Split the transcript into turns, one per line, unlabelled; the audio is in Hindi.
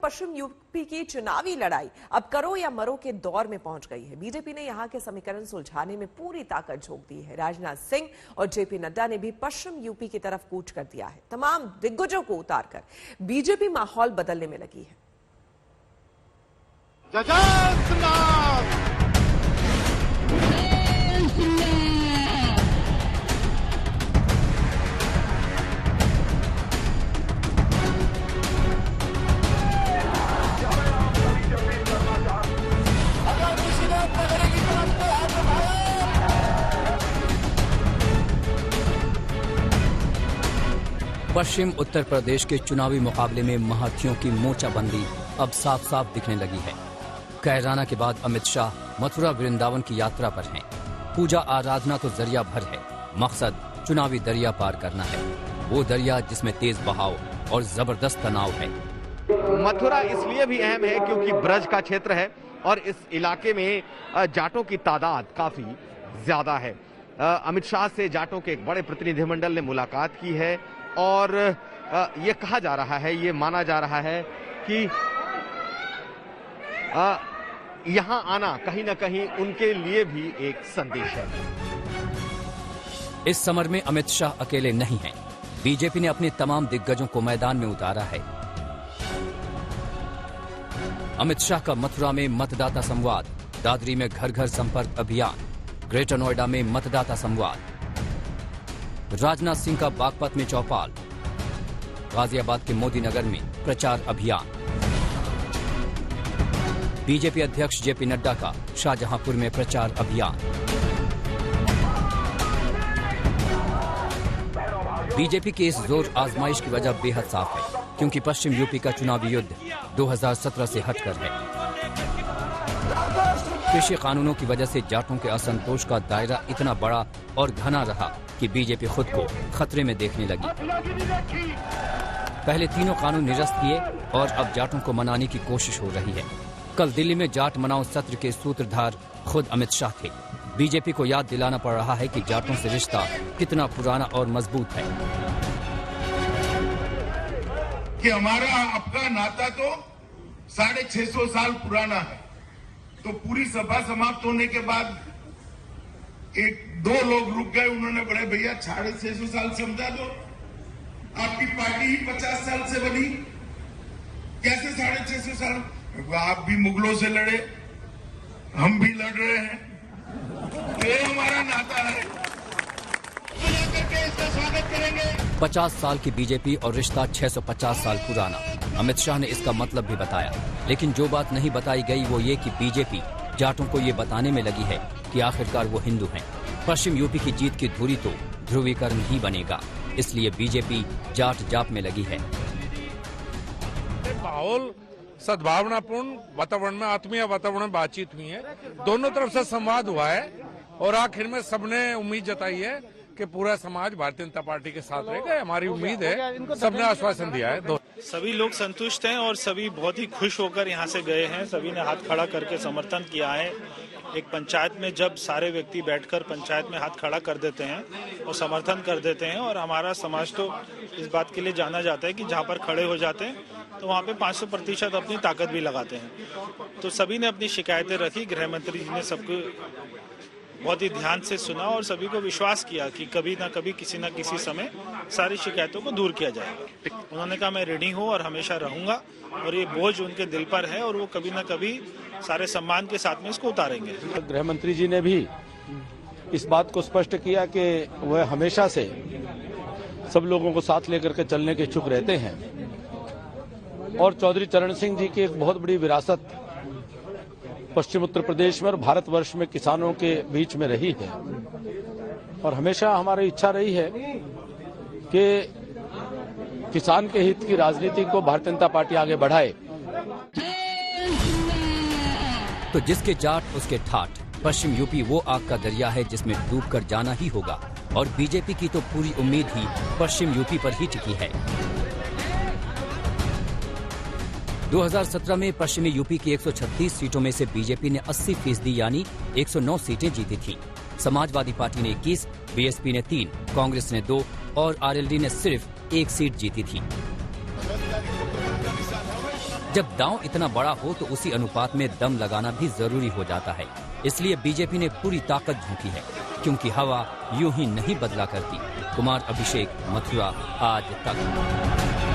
पश्चिम यूपी की चुनावी लड़ाई अब करो या मरो के दौर में पहुंच गई है। बीजेपी ने यहां के समीकरण सुलझाने में पूरी ताकत झोंक दी है। राजनाथ सिंह और जेपी नड्डा ने भी पश्चिम यूपी की तरफ कूच कर दिया है। तमाम दिग्गजों को उतारकर बीजेपी माहौल बदलने में लगी है।
पश्चिम उत्तर प्रदेश के चुनावी मुकाबले में महारथियों की मोर्चाबंदी अब साफ साफ दिखने लगी है। कैराना के बाद अमित शाह मथुरा वृंदावन की यात्रा पर हैं। पूजा आराधना तो जरिया भर है, मकसद चुनावी दरिया पार करना है। वो दरिया जिसमें तेज बहाव और जबरदस्त तनाव है।
मथुरा इसलिए भी अहम है क्योंकि ब्रज का क्षेत्र है और इस इलाके में जाटों की तादाद काफी ज्यादा है। अमित शाह से जाटों के एक बड़े प्रतिनिधिमंडल ने मुलाकात की है और ये कहा जा रहा है, ये माना जा रहा है कि यहां आना कहीं ना कहीं उनके लिए भी एक संदेश है।
इस समर में अमित शाह अकेले नहीं हैं। बीजेपी ने अपने तमाम दिग्गजों को मैदान में उतारा है। अमित शाह का मथुरा में मतदाता संवाद, दादरी में घर घर संपर्क अभियान, ग्रेटर नोएडा में मतदाता संवाद, राजनाथ सिंह का बागपत में चौपाल, गाजियाबाद के मोदी नगर में प्रचार अभियान, बीजेपी अध्यक्ष जेपी नड्डा का शाहजहांपुर में प्रचार अभियान। बीजेपी की इस जोर आजमाइश की वजह बेहद साफ है, क्योंकि पश्चिम यूपी का चुनावी युद्ध 2017 से हटकर है। कृषि कानूनों की वजह से जाटों के असंतोष का दायरा इतना बड़ा और घना रहा कि बीजेपी खुद को खतरे में देखने लगी। पहले तीनों कानून निरस्त किए और अब जाटों को मनाने की कोशिश हो रही है। कल दिल्ली में जाट मनाओ सत्र के सूत्रधार खुद अमित शाह थे। बीजेपी को याद दिलाना पड़ रहा है कि जाटों से रिश्ता कितना पुराना और मजबूत है।
कि हमारा आपका नाता तो 650 साल पुराना है। तो पूरी सभा समाप्त होने के बाद दो लोग रुक गए, उन्होंने बड़े भैया 650 साल समझा दो, आपकी पार्टी ही 50 साल से बनी, कैसे 650 साल? आप भी मुगलों से लड़े, हम भी लड़ रहे हैं, ये हमारा नाता है, करके इसका स्वागत करेंगे।
50 साल की बीजेपी और रिश्ता 650 साल पुराना। अमित शाह ने इसका मतलब भी बताया, लेकिन जो बात नहीं बताई गई वो ये कि बीजेपी जाटों को ये बताने में लगी है कि आखिरकार वो हिंदू हैं। पश्चिम यूपी की जीत की धुरी तो ध्रुवीकरण ही बनेगा, इसलिए बीजेपी जाट जाप में लगी है।
माहौल सद्भावनापूर्ण वातावरण में, आत्मीय वातावरण में बातचीत हुई है, दोनों तरफ से संवाद हुआ है और आखिर में सबने उम्मीद जताई है कि पूरा समाज भारतीय जनता पार्टी के साथ रहेगा। हमारी उम्मीद है, सबने आश्वासन दिया है।
सभी लोग संतुष्ट हैं और सभी बहुत ही खुश होकर यहाँ से गए हैं। सभी ने हाथ खड़ा करके समर्थन किया है। एक पंचायत में जब सारे व्यक्ति बैठकर पंचायत में हाथ खड़ा कर देते हैं और समर्थन कर देते हैं, और हमारा समाज तो इस बात के लिए जाना जाता है कि जहाँ पर खड़े हो जाते हैं तो वहाँ पे 500% अपनी ताकत भी लगाते हैं। तो सभी ने अपनी शिकायतें रखी। गृह मंत्री जी ने सबको बहुत ही ध्यान से सुना और सभी को विश्वास किया कि कभी ना कभी किसी न किसी समय सारी शिकायतों को दूर किया जाएगा। उन्होंने कहा मैं रेडी हूँ और हमेशा रहूंगा, और ये बोझ उनके दिल पर है और वो कभी ना कभी सारे सम्मान के साथ में इसको उतारेंगे।
गृह मंत्री जी ने भी इस बात को स्पष्ट किया कि वह हमेशा से सब लोगों को साथ लेकर के चलने के इच्छुक रहते हैं, और चौधरी चरण सिंह जी की एक बहुत बड़ी विरासत पश्चिम उत्तर प्रदेश में और भारतवर्ष में किसानों के बीच में रही है, और हमेशा हमारी इच्छा रही है कि किसान के हित की राजनीति को भारतीय जनता पार्टी आगे बढ़ाए।
तो जिसके जाट उसके ठाठ। पश्चिम यूपी वो आग का दरिया है जिसमें डूबकर जाना ही होगा, और बीजेपी की तो पूरी उम्मीद ही पश्चिम यूपी पर ही टिकी है। 2017 में पश्चिमी यूपी की 136 सीटों में से बीजेपी ने 80% यानी 109 सीटें जीती थीं। समाजवादी पार्टी ने 21, बीएसपी ने 3, कांग्रेस ने 2 और आरएलडी ने सिर्फ 1 सीट जीती थी। जब दांव इतना बड़ा हो तो उसी अनुपात में दम लगाना भी जरूरी हो जाता है। इसलिए बीजेपी ने पूरी ताकत झोंकी है, क्योंकि हवा यूं ही नहीं बदला करती। कुमार अभिषेक, मथुरा, आज तक।